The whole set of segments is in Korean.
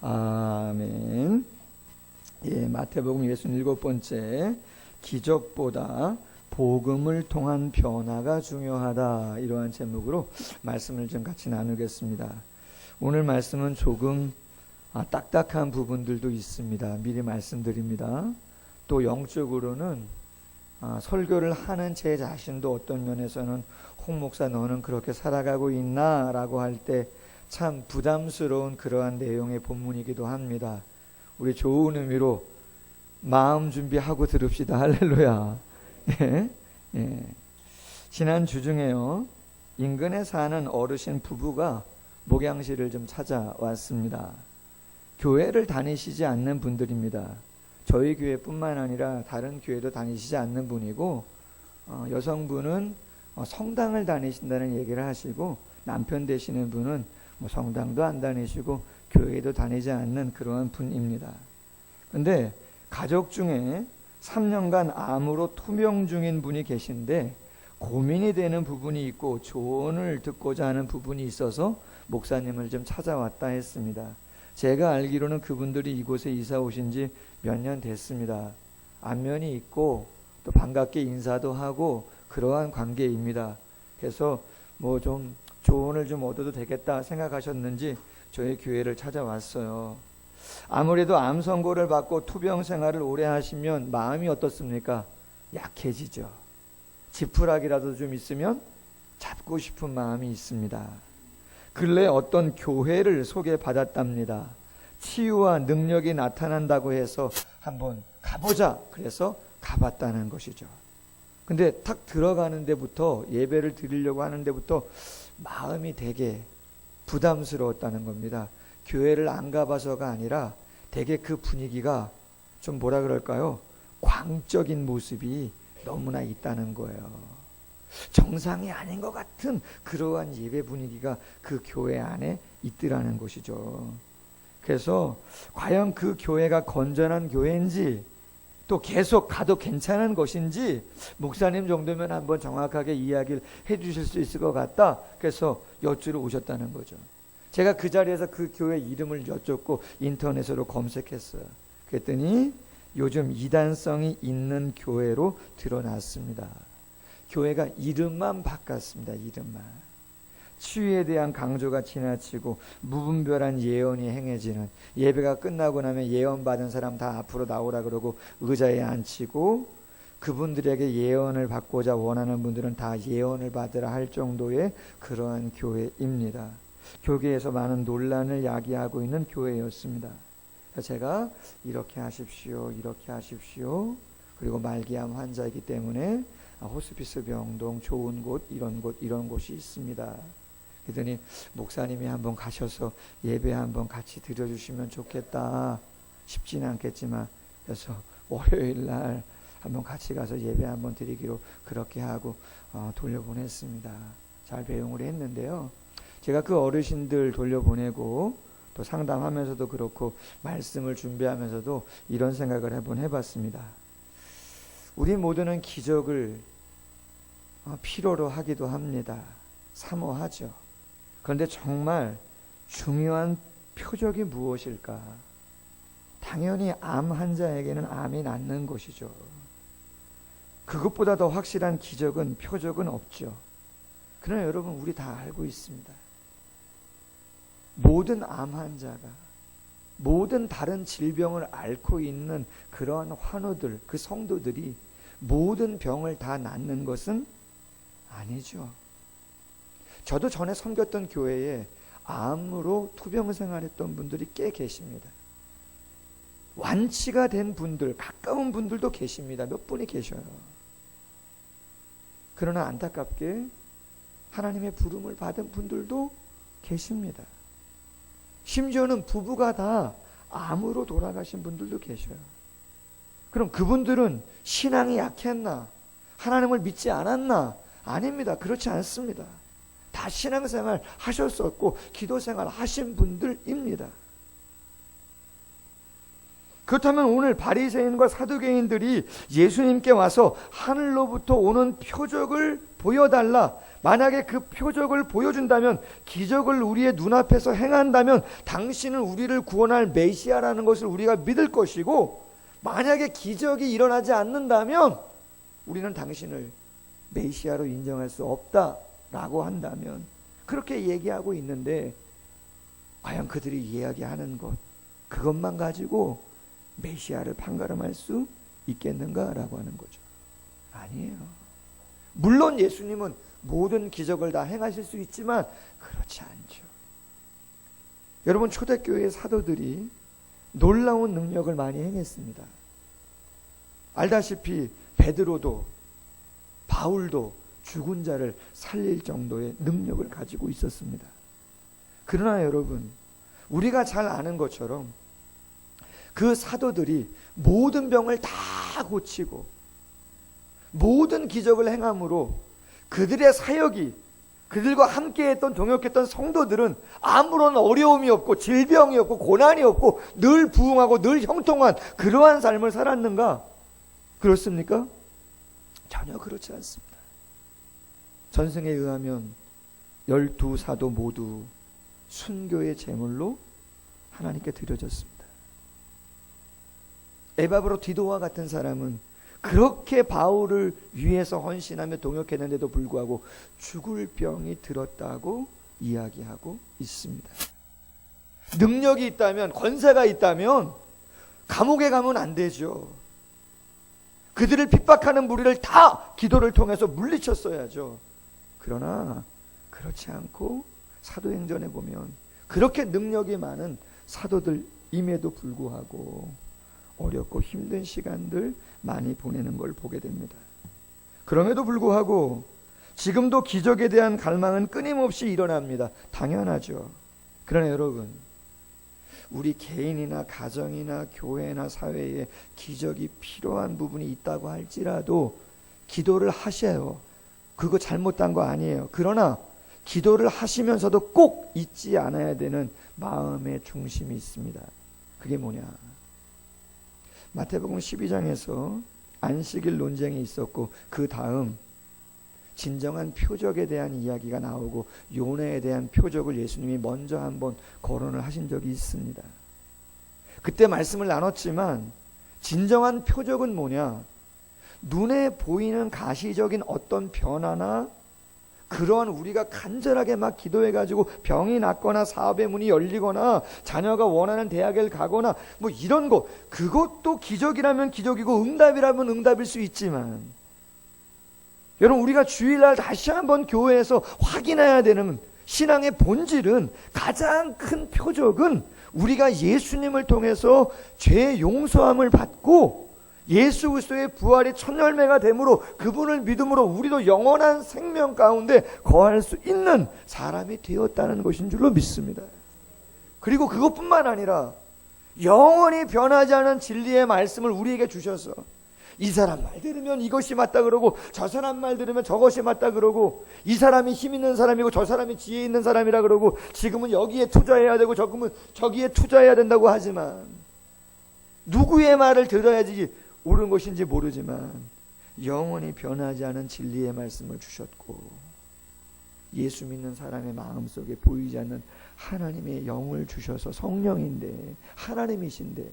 아멘. 예, 마태복음 67번째 기적보다 복음을 통한 변화가 중요하다, 이러한 제목으로 말씀을 좀 같이 나누겠습니다. 오늘 말씀은 조금 딱딱한 부분들도 있습니다. 미리 말씀드립니다. 또 영적으로는 설교를 하는 제 자신도 어떤 면에서는 홍 목사 너는 그렇게 살아가고 있나? 라고 할 때 참 부담스러운 그러한 내용의 본문이기도 합니다. 우리 좋은 의미로 마음 준비하고 들읍시다. 할렐루야. 예? 예. 지난 주 중에요, 인근에 사는 어르신 부부가 목양실을 좀 찾아왔습니다. 교회를 다니시지 않는 분들입니다. 저희 교회뿐만 아니라 다른 교회도 다니시지 않는 분이고, 여성분은 성당을 다니신다는 얘기를 하시고, 남편 되시는 분은 성당도 안 다니시고 교회도 다니지 않는 그러한 분입니다. 근데 가족 중에 3년간 암으로 투병 중인 분이 계신데 고민이 되는 부분이 있고 조언을 듣고자 하는 부분이 있어서 목사님을 좀 찾아왔다 했습니다. 제가 알기로는 그분들이 이곳에 이사 오신 지 몇 년 됐습니다. 안면이 있고 또 반갑게 인사도 하고 그러한 관계입니다. 그래서 좀 조언을 좀 얻어도 되겠다 생각하셨는지 저희 교회를 찾아왔어요. 아무래도 암 선고를 받고 투병 생활을 오래 하시면 마음이 어떻습니까? 약해지죠. 지푸라기라도 좀 있으면 잡고 싶은 마음이 있습니다. 근래 어떤 교회를 소개받았답니다. 치유와 능력이 나타난다고 해서 한번 가보자. 그래서 가봤다는 것이죠. 근데 탁 들어가는 데부터, 예배를 드리려고 하는 데부터 마음이 되게 부담스러웠다는 겁니다. 교회를 안 가봐서가 아니라 되게 그 분위기가 좀 뭐라 그럴까요? 광적인 모습이 너무나 있다는 거예요. 정상이 아닌 것 같은 그러한 예배 분위기가 그 교회 안에 있더라는 것이죠. 그래서 과연 그 교회가 건전한 교회인지, 또 계속 가도 괜찮은 것인지 목사님 정도면 한번 정확하게 이야기를 해주실 수 있을 것 같다. 그래서 여쭈러 오셨다는 거죠. 제가 그 자리에서 그 교회 이름을 여쭙고 인터넷으로 검색했어요. 그랬더니 요즘 이단성이 있는 교회로 드러났습니다. 교회가 이름만 바꿨습니다. 이름만. 치유에 대한 강조가 지나치고 무분별한 예언이 행해지는, 예배가 끝나고 나면 예언받은 사람 다 앞으로 나오라 그러고 의자에 앉히고, 그분들에게 예언을 받고자 원하는 분들은 다 예언을 받으라 할 정도의 그러한 교회입니다. 교계에서 많은 논란을 야기하고 있는 교회였습니다. 그래서 제가 이렇게 하십시오, 이렇게 하십시오, 그리고 말기암 환자이기 때문에 호스피스 병동 좋은 곳, 이런 곳이 있습니다. 그러더니 목사님이 한번 가셔서 예배 한번 같이 드려주시면 좋겠다. 쉽지는 않겠지만, 그래서 월요일 날 한번 같이 가서 예배 한번 드리기로 그렇게 하고 돌려보냈습니다. 잘 배웅을 했는데요. 제가 그 어르신들 돌려보내고 또 상담하면서도 그렇고 말씀을 준비하면서도 이런 생각을 해봤습니다. 우리 모두는 기적을 필요로 하기도 합니다. 사모하죠. 그런데 정말 중요한 표적이 무엇일까? 당연히 암 환자에게는 암이 낫는 것이죠. 그것보다 더 확실한 기적은, 표적은 없죠. 그러나 여러분, 우리 다 알고 있습니다. 모든 암 환자가, 모든 다른 질병을 앓고 있는 그러한 환우들, 그 성도들이 모든 병을 다 낫는 것은 아니죠. 저도 전에 섬겼던 교회에 암으로 투병 생활했던 분들이 꽤 계십니다. 완치가 된 분들, 가까운 분들도 계십니다. 몇 분이 계셔요. 그러나 안타깝게 하나님의 부름을 받은 분들도 계십니다. 심지어는 부부가 다 암으로 돌아가신 분들도 계셔요. 그럼 그분들은 신앙이 약했나? 하나님을 믿지 않았나? 아닙니다. 그렇지 않습니다. 다 신앙생활 하셨었고 기도생활 하신 분들입니다. 그렇다면 오늘 바리새인과 사두개인들이 예수님께 와서 하늘로부터 오는 표적을 보여달라, 만약에 그 표적을 보여준다면, 기적을 우리의 눈앞에서 행한다면 당신은 우리를 구원할 메시아라는 것을 우리가 믿을 것이고, 만약에 기적이 일어나지 않는다면 우리는 당신을 메시아로 인정할 수 없다라고 한다면, 그렇게 얘기하고 있는데 과연 그들이 이야기하는 것, 그것만 가지고 메시아를 판가름할 수 있겠는가라고 하는 거죠. 아니에요. 물론 예수님은 모든 기적을 다 행하실 수 있지만 그렇지 않죠. 여러분, 초대교회의 사도들이 놀라운 능력을 많이 행했습니다. 알다시피 베드로도 바울도 죽은 자를 살릴 정도의 능력을 가지고 있었습니다. 그러나 여러분, 우리가 잘 아는 것처럼 그 사도들이 모든 병을 다 고치고 모든 기적을 행함으로 그들의 사역이, 그들과 함께했던 동역했던 성도들은 아무런 어려움이 없고 질병이 없고 고난이 없고 늘 부흥하고 늘 형통한 그러한 삶을 살았는가? 그렇습니까? 전혀 그렇지 않습니다. 전승에 의하면 12사도 모두 순교의 제물로 하나님께 드려졌습니다. 에바브로 디도와 같은 사람은 그렇게 바울을 위해서 헌신하며 동역했는데도 불구하고 죽을 병이 들었다고 이야기하고 있습니다. 능력이 있다면, 권세가 있다면 감옥에 가면 안 되죠. 그들을 핍박하는 무리를 다 기도를 통해서 물리쳤어야죠. 그러나 그렇지 않고 사도행전에 보면 그렇게 능력이 많은 사도들임에도 불구하고 어렵고 힘든 시간들 많이 보내는 걸 보게 됩니다. 그럼에도 불구하고 지금도 기적에 대한 갈망은 끊임없이 일어납니다. 당연하죠. 그러나 여러분, 우리 개인이나 가정이나 교회나 사회에 기적이 필요한 부분이 있다고 할지라도 기도를 하셔요. 그거 잘못한 거 아니에요. 그러나 기도를 하시면서도 꼭 잊지 않아야 되는 마음의 중심이 있습니다. 그게 뭐냐? 마태복음 12장에서 안식일 논쟁이 있었고, 그 다음 진정한 표적에 대한 이야기가 나오고 요나에 대한 표적을 예수님이 먼저 한번 거론을 하신 적이 있습니다. 그때 말씀을 나눴지만 진정한 표적은 뭐냐? 눈에 보이는 가시적인 어떤 변화나 그러한 우리가 간절하게 막 기도해가지고 병이 낫거나 사업의 문이 열리거나 자녀가 원하는 대학을 가거나 뭐 이런 거, 그것도 기적이라면 기적이고 응답이라면 응답일 수 있지만, 여러분, 우리가 주일날 다시 한번 교회에서 확인해야 되는 신앙의 본질은, 가장 큰 표적은 우리가 예수님을 통해서 죄 용서함을 받고 예수 그리스도의 부활이 첫 열매가 되므로 그분을 믿음으로 우리도 영원한 생명 가운데 거할 수 있는 사람이 되었다는 것인 줄로 믿습니다. 그리고 그것뿐만 아니라 영원히 변하지 않은 진리의 말씀을 우리에게 주셔서 이 사람 말 들으면 이것이 맞다 그러고 저 사람 말 들으면 저것이 맞다 그러고, 이 사람이 힘 있는 사람이고 저 사람이 지혜 있는 사람이라 그러고, 지금은 여기에 투자해야 되고 저금은 저기에 투자해야 된다고 하지만 누구의 말을 들어야지 옳은 것인지 모르지만 영원히 변하지 않은 진리의 말씀을 주셨고, 예수 믿는 사람의 마음속에 보이지 않는 하나님의 영을 주셔서 성령인데, 하나님이신데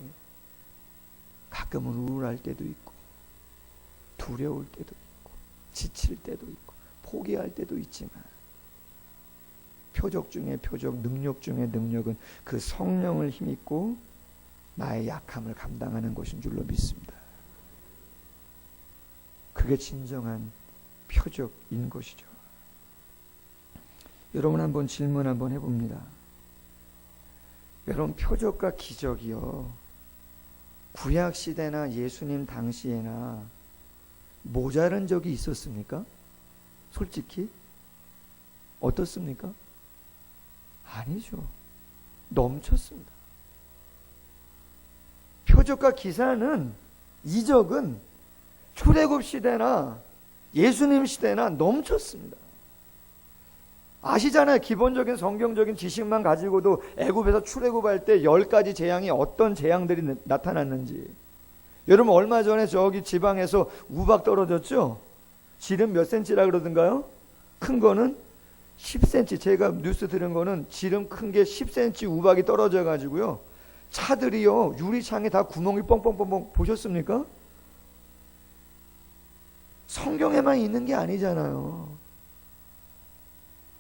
가끔은 우울할 때도 있고 두려울 때도 있고 지칠 때도 있고 포기할 때도 있지만, 표적 중에 표적, 능력 중에 능력은 그 성령을 힘입고 나의 약함을 감당하는 것인 줄로 믿습니다. 그게 진정한 표적인 것이죠. 여러분, 한번 질문 한번 해봅니다. 여러분, 표적과 기적이요, 구약 시대나 예수님 당시에나 모자란 적이 있었습니까? 솔직히 어떻습니까? 아니죠. 넘쳤습니다. 표적과 기사는, 이적은 출애굽 시대나 예수님 시대나 넘쳤습니다. 아시잖아요. 기본적인 성경적인 지식만 가지고도 애굽에서 출애굽할 때 10가지 재앙이 어떤 재앙들이 나타났는지. 여러분 얼마 전에 저기 지방에서 우박 떨어졌죠? 지름 몇 센치라 그러던가요? 큰 거는 10cm. 제가 뉴스 들은 거는 지름 큰 게 10cm 우박이 떨어져 가지고요, 차들이요 유리창에 다 구멍이 뻥뻥뻥뻥. 보셨습니까? 성경에만 있는 게 아니잖아요.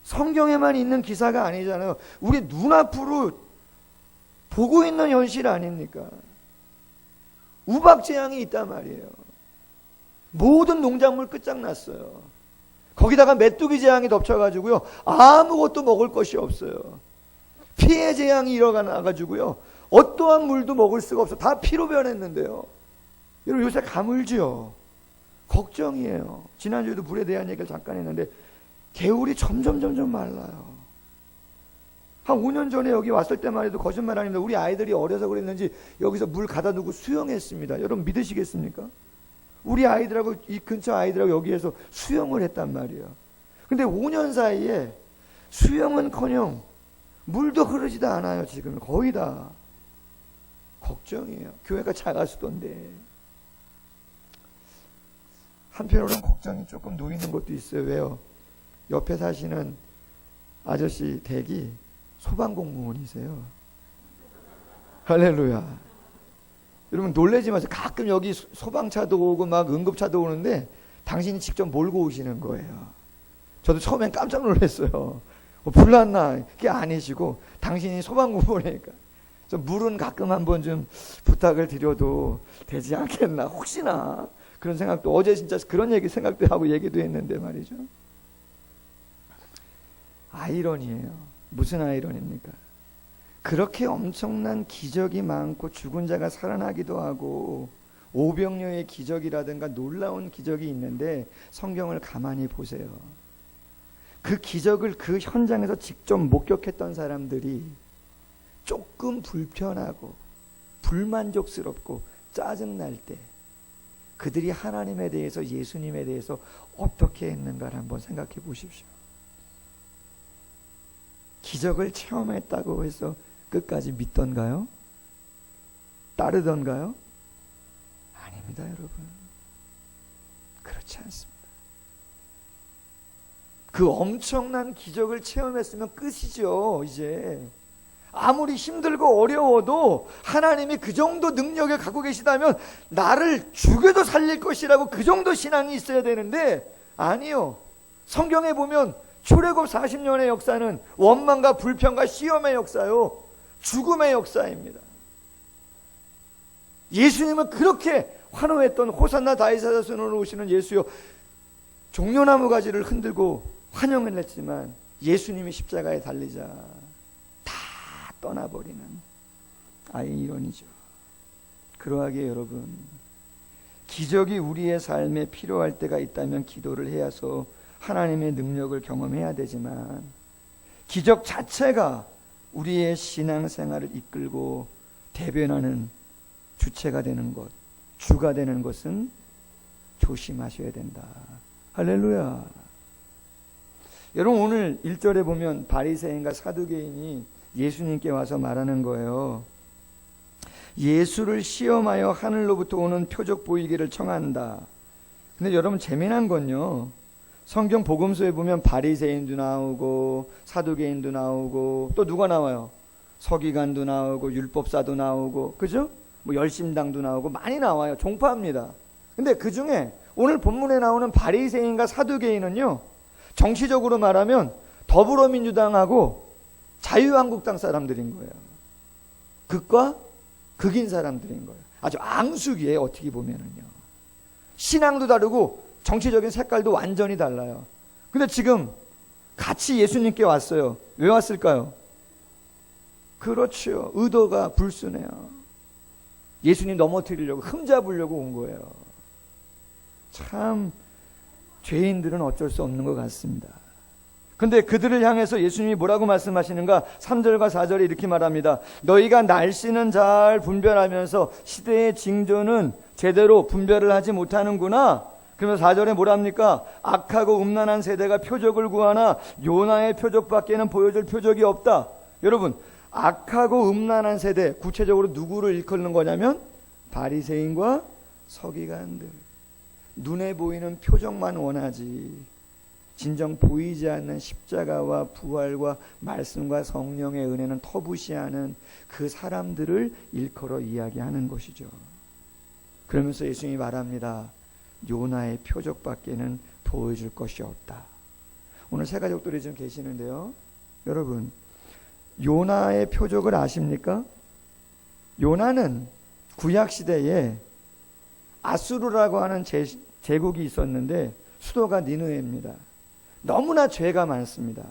성경에만 있는 기사가 아니잖아요. 우리 눈앞으로 보고 있는 현실 아닙니까? 우박 재앙이 있단 말이에요. 모든 농작물 끝장났어요. 거기다가 메뚜기 재앙이 덮쳐가지고요, 아무것도 먹을 것이 없어요. 피해 재앙이 일어나가지고요, 어떠한 물도 먹을 수가 없어. 다 피로 변했는데요. 여러분 요새 가물지요. 걱정이에요. 지난주에도 물에 대한 얘기를 잠깐 했는데 개울이 점점 말라요. 한 5년 전에 여기 왔을 때만 해도 거짓말 아닙니다. 우리 아이들이 어려서 그랬는지 여기서 물 가다 두고 수영했습니다. 여러분 믿으시겠습니까? 우리 아이들하고 이 근처 아이들하고 여기에서 수영을 했단 말이에요. 근데 5년 사이에 수영은커녕 물도 흐르지도 않아요. 지금 거의 다. 걱정이에요. 교회가 작아지던데. 한편으로는 걱정이 조금 놓이는 것도 있어요. 왜요? 옆에 사시는 아저씨 댁이 소방공무원이세요. 할렐루야. 여러분 놀라지 마세요. 가끔 여기 소방차도 오고 막 응급차도 오는데 당신이 직접 몰고 오시는 거예요. 저도 처음엔 깜짝 놀랐어요. 불났나? 그게 아니시고 당신이 소방공무원이니까. 물은 가끔 한번 좀 부탁을 드려도 되지 않겠나, 혹시나 그런 생각도, 어제 진짜 그런 얘기 생각도 하고 얘기도 했는데 말이죠. 아이러니예요. 무슨 아이러니입니까? 그렇게 엄청난 기적이 많고 죽은 자가 살아나기도 하고 오병이어의 기적이라든가 놀라운 기적이 있는데 성경을 가만히 보세요. 그 기적을 그 현장에서 직접 목격했던 사람들이 조금 불편하고 불만족스럽고 짜증날 때 그들이 하나님에 대해서, 예수님에 대해서 어떻게 했는가를 한번 생각해 보십시오. 기적을 체험했다고 해서 끝까지 믿던가요? 따르던가요? 아닙니다, 여러분. 그렇지 않습니다. 그 엄청난 기적을 체험했으면 끝이죠. 이제 아무리 힘들고 어려워도 하나님이 그 정도 능력을 갖고 계시다면 나를 죽여도 살릴 것이라고 그 정도 신앙이 있어야 되는데 아니요. 성경에 보면 출애굽 40년의 역사는 원망과 불평과 시험의 역사요, 죽음의 역사입니다. 예수님은 그렇게 환호했던 호산나 다윗의 자손으로 오시는 예수여, 종려나무 가지를 흔들고 환영을 했지만 예수님이 십자가에 달리자 다 떠나버리는 아이러니죠. 그러하게 여러분, 기적이 우리의 삶에 필요할 때가 있다면 기도를 해야서 하나님의 능력을 경험해야 되지만 기적 자체가 우리의 신앙생활을 이끌고 대변하는 주체가 되는 것, 주가 되는 것은 조심하셔야 된다. 할렐루야. 여러분 오늘 1절에 보면 바리새인과 사두개인이 예수님께 와서 말하는 거예요. 예수를 시험하여 하늘로부터 오는 표적 보이기를 청한다. 근데 여러분 재미난 건요, 성경 복음서에 보면 바리새인도 나오고 사두개인도 나오고 또 누가 나와요? 서기관도 나오고 율법사도 나오고, 그죠? 뭐 열심당도 나오고 많이 나와요. 종파합니다. 근데 그 중에 오늘 본문에 나오는 바리새인과 사두개인은요, 정치적으로 말하면 더불어민주당하고 자유한국당 사람들인 거예요. 극과 극인 사람들인 거예요. 아주 앙숙이에요. 어떻게 보면은요. 신앙도 다르고 정치적인 색깔도 완전히 달라요. 근데 지금 같이 예수님께 왔어요. 왜 왔을까요? 그렇죠. 의도가 불순해요. 예수님 넘어뜨리려고, 흠잡으려고 온 거예요. 참 죄인들은 어쩔 수 없는 것 같습니다. 근데 그들을 향해서 예수님이 뭐라고 말씀하시는가? 3절과 4절에 이렇게 말합니다. 너희가 날씨는 잘 분별하면서 시대의 징조는 제대로 분별을 하지 못하는구나. 그러면 4절에 뭐랍니까? 악하고 음란한 세대가 표적을 구하나 요나의 표적밖에는 보여줄 표적이 없다. 여러분, 악하고 음란한 세대, 구체적으로 누구를 일컫는 거냐면 바리새인과 서기관들. 눈에 보이는 표적만 원하지 진정 보이지 않는 십자가와 부활과 말씀과 성령의 은혜는 터부시하는 그 사람들을 일컬어 이야기하는 것이죠. 그러면서 예수님이 말합니다. 요나의 표적밖에는 보여줄 것이 없다. 오늘 새 가족들이 좀 계시는데요. 여러분, 요나의 표적을 아십니까? 요나는 구약시대에 아수르라고 하는 제국이 있었는데 수도가 니느웨입니다. 너무나 죄가 많습니다.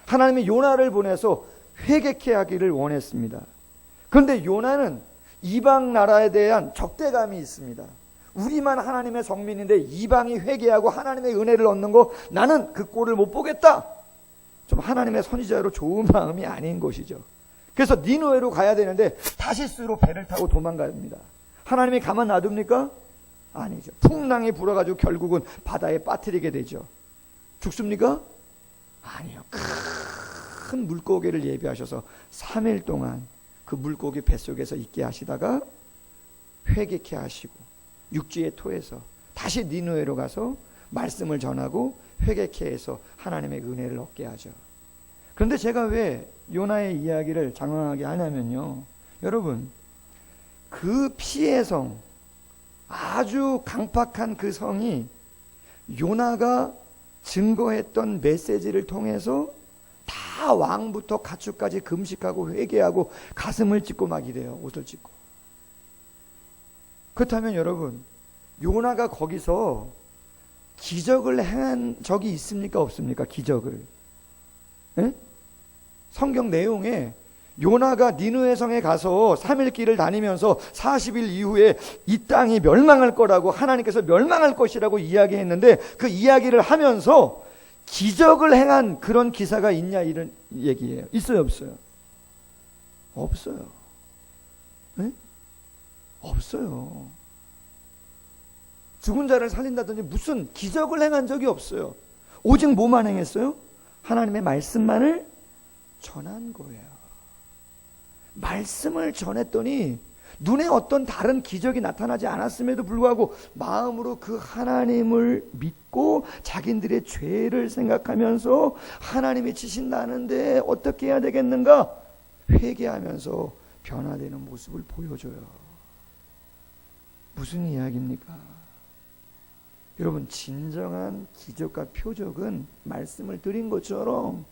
하나님이 요나를 보내서 회개케 하기를 원했습니다. 그런데 요나는 이방 나라에 대한 적대감이 있습니다. 우리만 하나님의 성민인데 이방이 회개하고 하나님의 은혜를 얻는 거 나는 그 꼴을 못 보겠다. 좀 하나님의 선지자로 좋은 마음이 아닌 것이죠. 그래서 니느웨로 가야 되는데 다시스로 배를 타고 도망갑니다. 하나님이 가만 놔둡니까? 아니죠. 풍랑이 불어가지고 결국은 바다에 빠뜨리게 되죠. 죽습니까? 아니요. 큰 물고기를 예비하셔서 3일 동안 그 물고기 뱃속에서 있게 하시다가 회개케 하시고 육지에 토해서 다시 니느웨로 가서 말씀을 전하고 회개케 해서 하나님의 은혜를 얻게 하죠. 그런데 제가 왜 요나의 이야기를 장황하게 하냐면요. 여러분, 그 피의 성, 아주 강팍한 그 성이 요나가 증거했던 메시지를 통해서 다 왕부터 가축까지 금식하고 회개하고 가슴을 찢고 막 이래요. 옷을 찢고. 그렇다면 여러분, 요나가 거기서 기적을 행한 적이 있습니까? 없습니까? 기적을. 에? 성경 내용에 요나가 니느웨 성에 가서 3일 길을 다니면서 40일 이후에 이 땅이 멸망할 거라고 하나님께서 멸망할 것이라고 이야기했는데 그 이야기를 하면서 기적을 행한 그런 기사가 있냐 이런 얘기예요. 있어요, 없어요? 없어요. 네? 없어요. 죽은 자를 살린다든지 무슨 기적을 행한 적이 없어요. 오직 뭐만 행했어요? 하나님의 말씀만을 전한 거예요. 말씀을 전했더니 눈에 어떤 다른 기적이 나타나지 않았음에도 불구하고 마음으로 그 하나님을 믿고 자기들의 죄를 생각하면서 하나님이 치신다는데 어떻게 해야 되겠는가? 회개하면서 변화되는 모습을 보여줘요. 무슨 이야기입니까? 여러분, 진정한 기적과 표적은 말씀을 드린 것처럼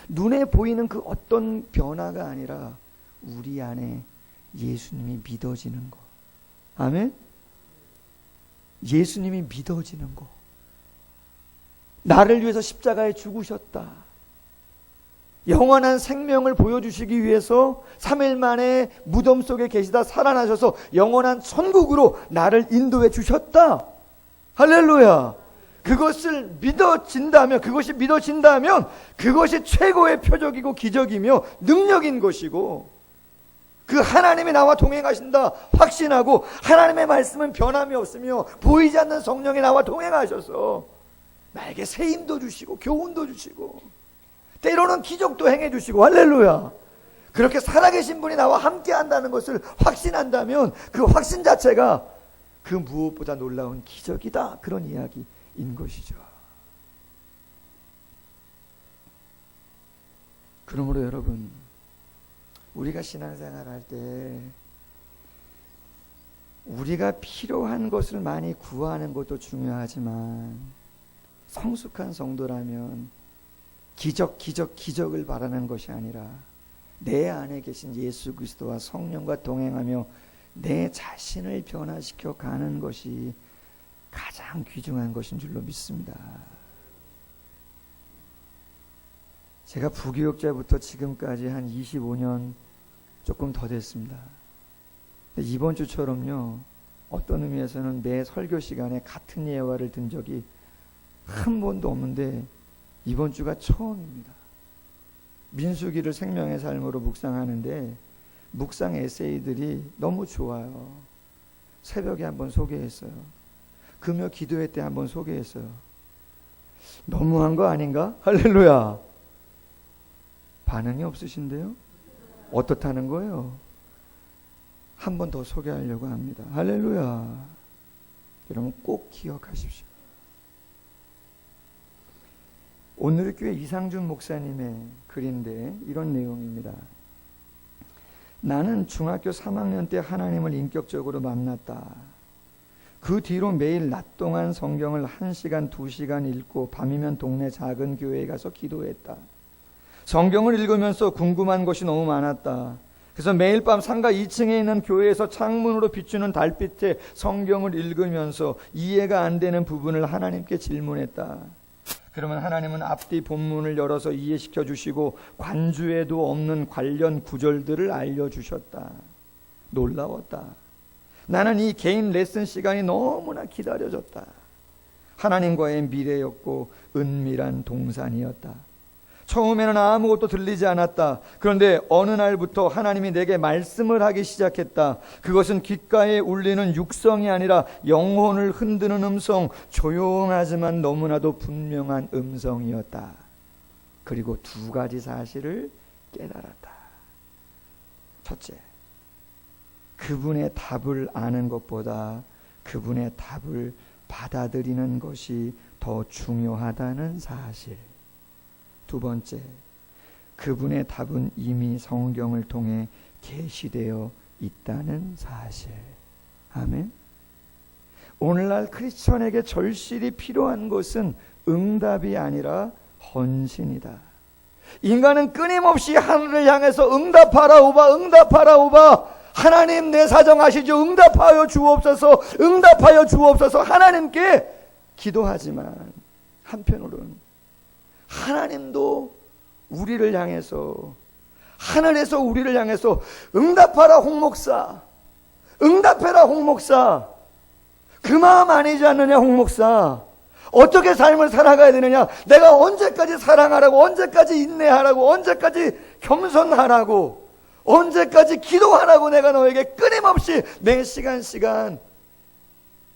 눈에 보이는 그 어떤 변화가 아니라 우리 안에 예수님이 믿어지는 거. 아멘? 예수님이 믿어지는 거. 나를 위해서 십자가에 죽으셨다. 영원한 생명을 보여주시기 위해서 3일 만에 무덤 속에 계시다 살아나셔서 영원한 천국으로 나를 인도해 주셨다. 할렐루야. 그것을 믿어진다면, 그것이 믿어진다면 그것이 최고의 표적이고 기적이며 능력인 것이고, 그 하나님이 나와 동행하신다 확신하고 하나님의 말씀은 변함이 없으며 보이지 않는 성령이 나와 동행하셔서 나에게 새 힘도 주시고 교훈도 주시고 때로는 기적도 행해 주시고, 할렐루야. 그렇게 살아계신 분이 나와 함께 한다는 것을 확신한다면 그 확신 자체가 그 무엇보다 놀라운 기적이다, 그런 이야기인 것이죠. 그러므로 여러분, 우리가 신앙생활 할 때 우리가 필요한 것을 많이 구하는 것도 중요하지만 성숙한 성도라면 기적을 바라는 것이 아니라 내 안에 계신 예수 그리스도와 성령과 동행하며 내 자신을 변화시켜 가는 것이 가장 귀중한 것인 줄로 믿습니다. 제가 부교육자부터 지금까지 한 25년 조금 더 됐습니다. 이번 주처럼요, 어떤 의미에서는 매 설교 시간에 같은 예화를 든 적이 한 번도 없는데 이번 주가 처음입니다. 민수기를 생명의 삶으로 묵상하는데 묵상 에세이들이 너무 좋아요. 새벽에 한번 소개했어요. 금요 기도회 때 한번 소개했어요. 너무한 거 아닌가? 할렐루야. 반응이 없으신데요? 어떻다는 거예요? 한 번 더 소개하려고 합니다. 할렐루야. 여러분 꼭 기억하십시오. 오늘의 교회 이상준 목사님의 글인데 이런 내용입니다. 나는 중학교 3학년 때 하나님을 인격적으로 만났다. 그 뒤로 매일 낮 동안 성경을 1시간, 2시간 읽고 밤이면 동네 작은 교회에 가서 기도했다. 성경을 읽으면서 궁금한 것이 너무 많았다. 그래서 매일 밤 상가 2층에 있는 교회에서 창문으로 비추는 달빛에 성경을 읽으면서 이해가 안 되는 부분을 하나님께 질문했다. 그러면 하나님은 앞뒤 본문을 열어서 이해시켜 주시고 관주에도 없는 관련 구절들을 알려주셨다. 놀라웠다. 나는 이 개인 레슨 시간이 너무나 기다려졌다. 하나님과의 미래였고 은밀한 동산이었다. 처음에는 아무것도 들리지 않았다. 그런데 어느 날부터 하나님이 내게 말씀을 하기 시작했다. 그것은 귓가에 울리는 육성이 아니라 영혼을 흔드는 음성, 조용하지만 너무나도 분명한 음성이었다. 그리고 2가지 사실을 깨달았다. 첫째, 그분의 답을 아는 것보다 그분의 답을 받아들이는 것이 더 중요하다는 사실. 2번째, 그분의 답은 이미 성경을 통해 계시되어 있다는 사실. 아멘. 오늘날 크리스천에게 절실히 필요한 것은 응답이 아니라 헌신이다. 인간은 끊임없이 하늘을 향해서 응답하라 오바, 응답하라 오바. 하나님 내 사정 아시죠? 응답하여 주옵소서, 응답하여 주옵소서. 하나님께 기도하지만 한편으로는 하나님도 우리를 향해서, 하늘에서 우리를 향해서 응답하라 홍목사, 응답해라 홍목사. 그 마음 아니지 않느냐 홍목사. 어떻게 삶을 살아가야 되느냐. 내가 언제까지 사랑하라고, 언제까지 인내하라고, 언제까지 겸손하라고, 언제까지 기도하라고 내가 너에게 끊임없이 매 시간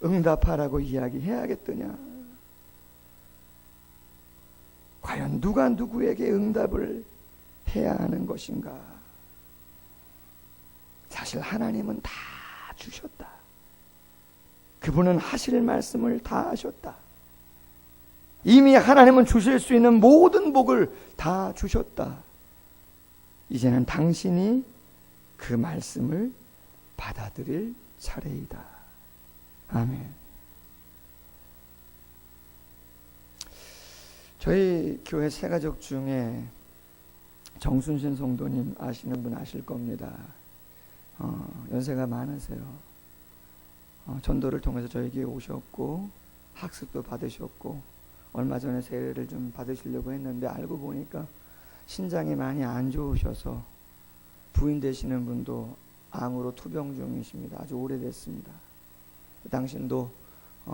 응답하라고 이야기해야겠더냐. 과연 누가 누구에게 응답을 해야 하는 것인가? 사실 하나님은 다 주셨다. 그분은 하실 말씀을 다 하셨다. 이미 하나님은 주실 수 있는 모든 복을 다 주셨다. 이제는 당신이 그 말씀을 받아들일 차례이다. 아멘. 저희 교회 새가족 중에 정순신 성도님 아시는 분 아실 겁니다. 연세가 많으세요. 전도를 통해서 저희 교회 오셨고 학습도 받으셨고 얼마 전에 세례를 좀 받으시려고 했는데 알고 보니까 신장이 많이 안 좋으셔서 부인 되시는 분도 암으로 투병 중이십니다. 아주 오래됐습니다. 당신도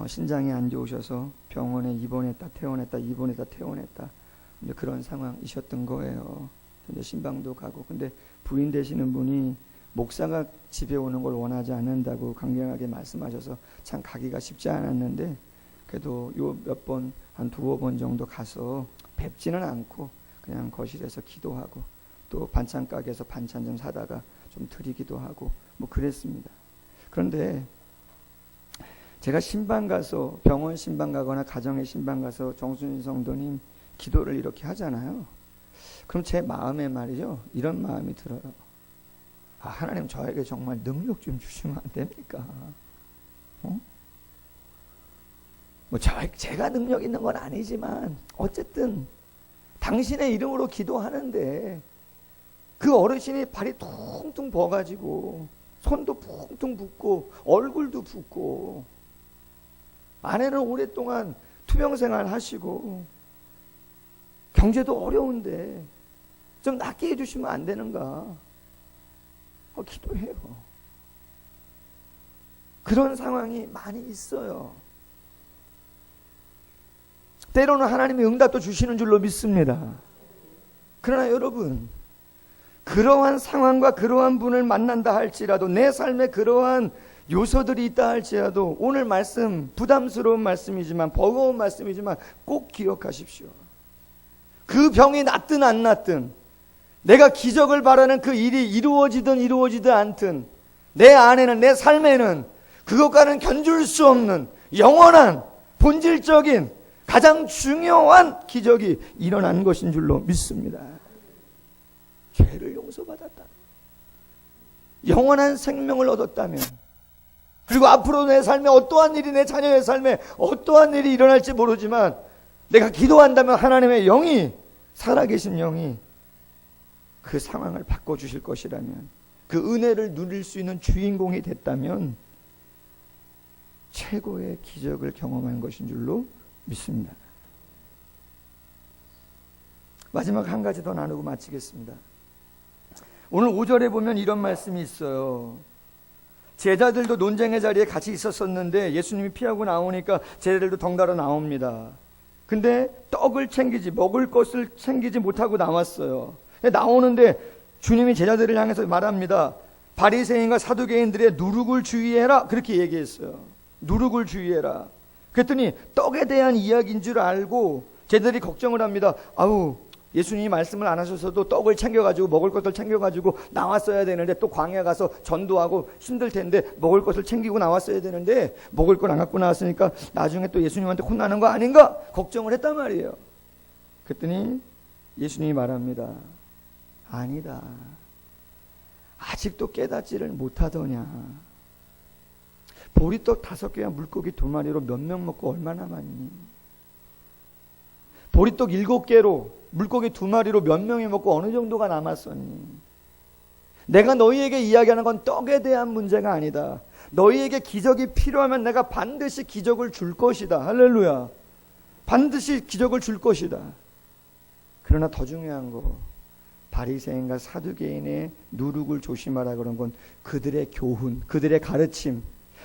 신장이 안 좋으셔서 병원에 입원했다 퇴원했다 이제 그런 상황이셨던 거예요. 이제 신방도 가고. 근데 부인 되시는 분이 목사가 집에 오는 걸 원하지 않는다고 강경하게 말씀하셔서 참 가기가 쉽지 않았는데 그래도 요 몇 번 한 2-5번 정도 가서 뵙지는 않고 그냥 거실에서 기도하고 또 반찬 가게에서 반찬 좀 사다가 좀 드리기도 하고 뭐 그랬습니다. 그런데 제가 신방 가서 병원 신방 가거나 가정의 신방 가서 정순신 성도님 기도를 이렇게 하잖아요. 그럼 제 마음에 말이죠, 이런 마음이 들어요. 하나님 저에게 정말 능력 좀 주시면 안 됩니까? 제가 능력 있는 건 아니지만 어쨌든 당신의 이름으로 기도하는데 그 어르신이 발이 퉁퉁 버가지고 손도 퉁퉁 붓고 얼굴도 붓고 아내는 오랫동안 투병생활 하시고 경제도 어려운데 좀 낫게 해주시면 안 되는가? 기도해요. 그런 상황이 많이 있어요. 때로는 하나님이 응답도 주시는 줄로 믿습니다. 그러나 여러분, 그러한 상황과 그러한 분을 만난다 할지라도, 내 삶에 그러한 요소들이 있다 할지라도, 오늘 말씀 부담스러운 말씀이지만, 버거운 말씀이지만 꼭 기억하십시오. 그 병이 낫든 안 낫든, 내가 기적을 바라는 그 일이 이루어지든 이루어지든 않든, 내 안에는, 내 삶에는 그것과는 견줄 수 없는 영원한 본질적인 가장 중요한 기적이 일어난 것인 줄로 믿습니다. 죄를 용서받았다, 영원한 생명을 얻었다면, 그리고 앞으로 내 삶에 어떠한 일이, 내 자녀의 삶에 어떠한 일이 일어날지 모르지만 내가 기도한다면 하나님의 영이, 살아계신 영이 그 상황을 바꿔주실 것이라면, 그 은혜를 누릴 수 있는 주인공이 됐다면 최고의 기적을 경험한 것인 줄로 믿습니다. 마지막 한 가지 더 나누고 마치겠습니다. 오늘 5절에 보면 이런 말씀이 있어요. 제자들도 논쟁의 자리에 같이 있었었는데 예수님이 피하고 나오니까 제자들도 덩달아 나옵니다. 근데 떡을 챙기지, 먹을 것을 챙기지 못하고 나왔어요. 나오는데 주님이 제자들을 향해서 말합니다. 바리새인과 사두개인들의 누룩을 주의해라, 그렇게 얘기했어요. 누룩을 주의해라. 그랬더니 떡에 대한 이야기인 줄 알고 제자들이 걱정을 합니다. 아우, 예수님이 말씀을 안 하셔서도 떡을 챙겨가지고, 먹을 것을 챙겨가지고 나왔어야 되는데, 또 광야 가서 전도하고 힘들 텐데 먹을 것을 챙기고 나왔어야 되는데 먹을 걸 안 갖고 나왔으니까 나중에 또 예수님한테 혼나는 거 아닌가 걱정을 했단 말이에요. 그랬더니 예수님이 말합니다. 아니다, 아직도 깨닫지를 못하더냐. 보리떡 5개와 물고기 2마리로 몇 명 먹고 얼마 남았니? 보리떡 7개로 물고기 2마리로 몇 명이 먹고 어느 정도가 남았었니? 내가 너희에게 이야기하는 건 떡에 대한 문제가 아니다. 너희에게 기적이 필요하면 내가 반드시 기적을 줄 것이다. 할렐루야. 반드시 기적을 줄 것이다. 그러나 더 중요한 거, 바리새인과 사두개인의 누룩을 조심하라 그런 건 그들의 교훈, 그들의 가르침,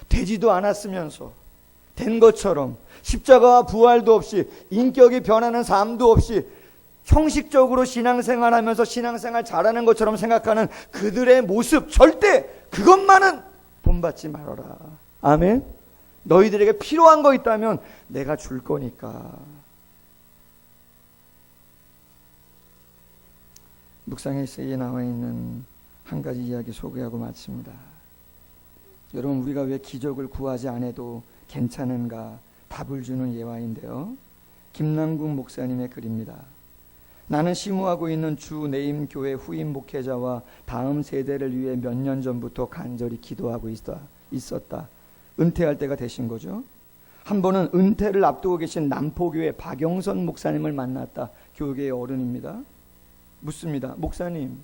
되지도 않았으면서 된 것처럼 십자가와 부활도 없이, 인격이 변하는 삶도 없이 형식적으로 신앙생활하면서 신앙생활 잘하는 것처럼 생각하는 그들의 모습, 절대 그것만은 본받지 말아라. 아멘. 너희들에게 필요한 거 있다면 내가 줄 거니까. 묵상에서에 나와 있는 한 가지 이야기 소개하고 마칩니다. 여러분, 우리가 왜 기적을 구하지 않아도 괜찮은가 답을 주는 예화인데요. 김남국 목사님의 글입니다. 나는 심우하고 있는 주 내임교회 후임 목회자와 다음 세대를 위해 몇 년 전부터 간절히 기도하고 있었다. 은퇴할 때가 되신 거죠. 한 번은 은퇴를 앞두고 계신 남포교회 박영선 목사님을 만났다. 교계의 어른입니다. 묻습니다. 목사님,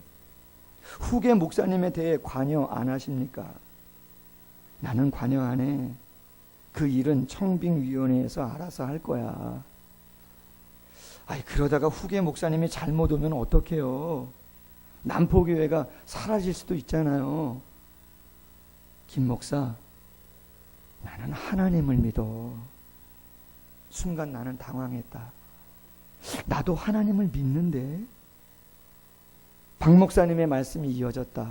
후계 목사님에 대해 관여 안 하십니까? 나는 관여 안 해. 그 일은 청빙위원회에서 알아서 할 거야. 아이, 그러다가 후계 목사님이 잘못 오면 어떡해요? 남포교회가 사라질 수도 있잖아요. 김 목사, 나는 하나님을 믿어. 순간 나는 당황했다. 나도 하나님을 믿는데. 박 목사님의 말씀이 이어졌다.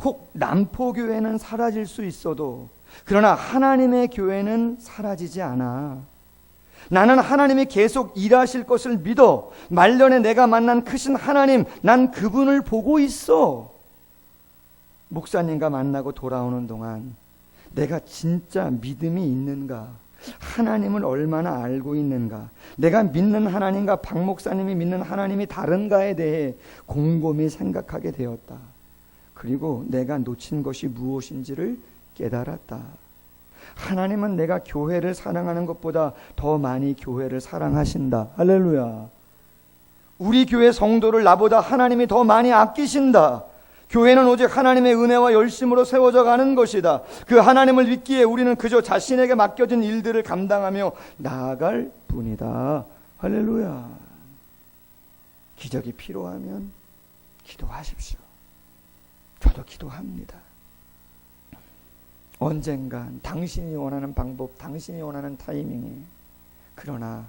혹 남포교회는 사라질 수 있어도 그러나 하나님의 교회는 사라지지 않아. 나는 하나님이 계속 일하실 것을 믿어. 말년에 내가 만난 크신 하나님, 난 그분을 보고 있어. 목사님과 만나고 돌아오는 동안 내가 진짜 믿음이 있는가, 하나님을 얼마나 알고 있는가, 내가 믿는 하나님과 박 목사님이 믿는 하나님이 다른가에 대해 곰곰이 생각하게 되었다. 그리고 내가 놓친 것이 무엇인지를 깨달았다. 하나님은 내가 교회를 사랑하는 것보다 더 많이 교회를 사랑하신다. 할렐루야. 우리 교회 성도를 나보다 하나님이 더 많이 아끼신다. 교회는 오직 하나님의 은혜와 열심으로 세워져 가는 것이다. 그 하나님을 믿기에 우리는 그저 자신에게 맡겨진 일들을 감당하며 나아갈 뿐이다. 할렐루야. 기적이 필요하면 기도하십시오. 저도 기도합니다. 언젠간 당신이 원하는 방법, 당신이 원하는 타이밍에, 그러나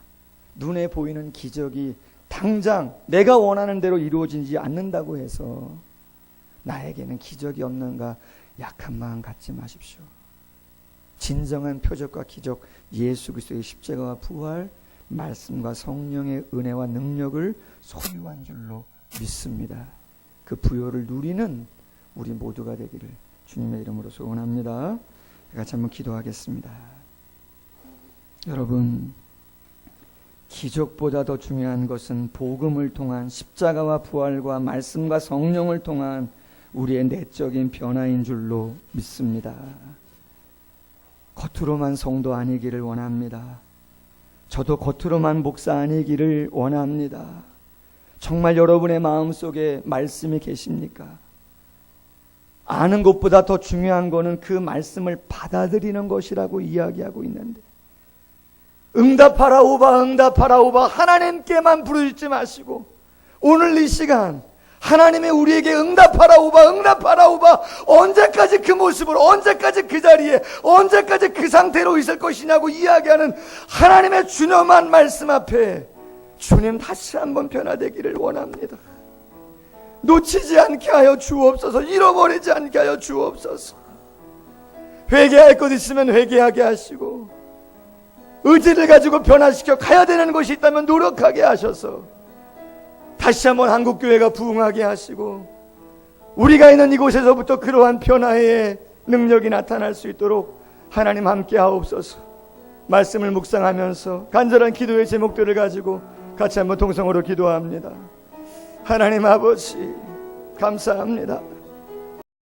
눈에 보이는 기적이 당장 내가 원하는 대로 이루어지지 않는다고 해서 나에게는 기적이 없는가 약한 마음 갖지 마십시오. 진정한 표적과 기적, 예수 그리스도의 십자가와 부활, 말씀과 성령의 은혜와 능력을 소유한 줄로 믿습니다. 그 부요를 누리는 우리 모두가 되기를 주님의 이름으로 소원합니다. 같이 한번 기도하겠습니다. 여러분, 기적보다 더 중요한 것은 복음을 통한 십자가와 부활과 말씀과 성령을 통한 우리의 내적인 변화인 줄로 믿습니다. 겉으로만 성도 아니기를 원합니다. 저도 겉으로만 목사 아니기를 원합니다. 정말 여러분의 마음속에 말씀이 계십니까? 아는 것보다 더 중요한 것은 그 말씀을 받아들이는 것이라고 이야기하고 있는데, 응답하라 오바, 응답하라 오바, 하나님께만 부르짖지 마시고 오늘 이 시간 하나님의 우리에게 응답하라 오바, 응답하라 오바, 언제까지 그 모습으로, 언제까지 그 자리에, 언제까지 그 상태로 있을 것이냐고 이야기하는 하나님의 준엄한 말씀 앞에 주님 다시 한번 변화되기를 원합니다. 놓치지 않게 하여 주옵소서. 잃어버리지 않게 하여 주옵소서. 회개할 것 있으면 회개하게 하시고, 의지를 가지고 변화시켜 가야 되는 것이 있다면 노력하게 하셔서 다시 한번 한국교회가 부흥하게 하시고, 우리가 있는 이곳에서부터 그러한 변화의 능력이 나타날 수 있도록 하나님 함께 하옵소서. 말씀을 묵상하면서 간절한 기도의 제목들을 가지고 같이 한번 동성으로 기도합니다. 하나님 아버지, 감사합니다.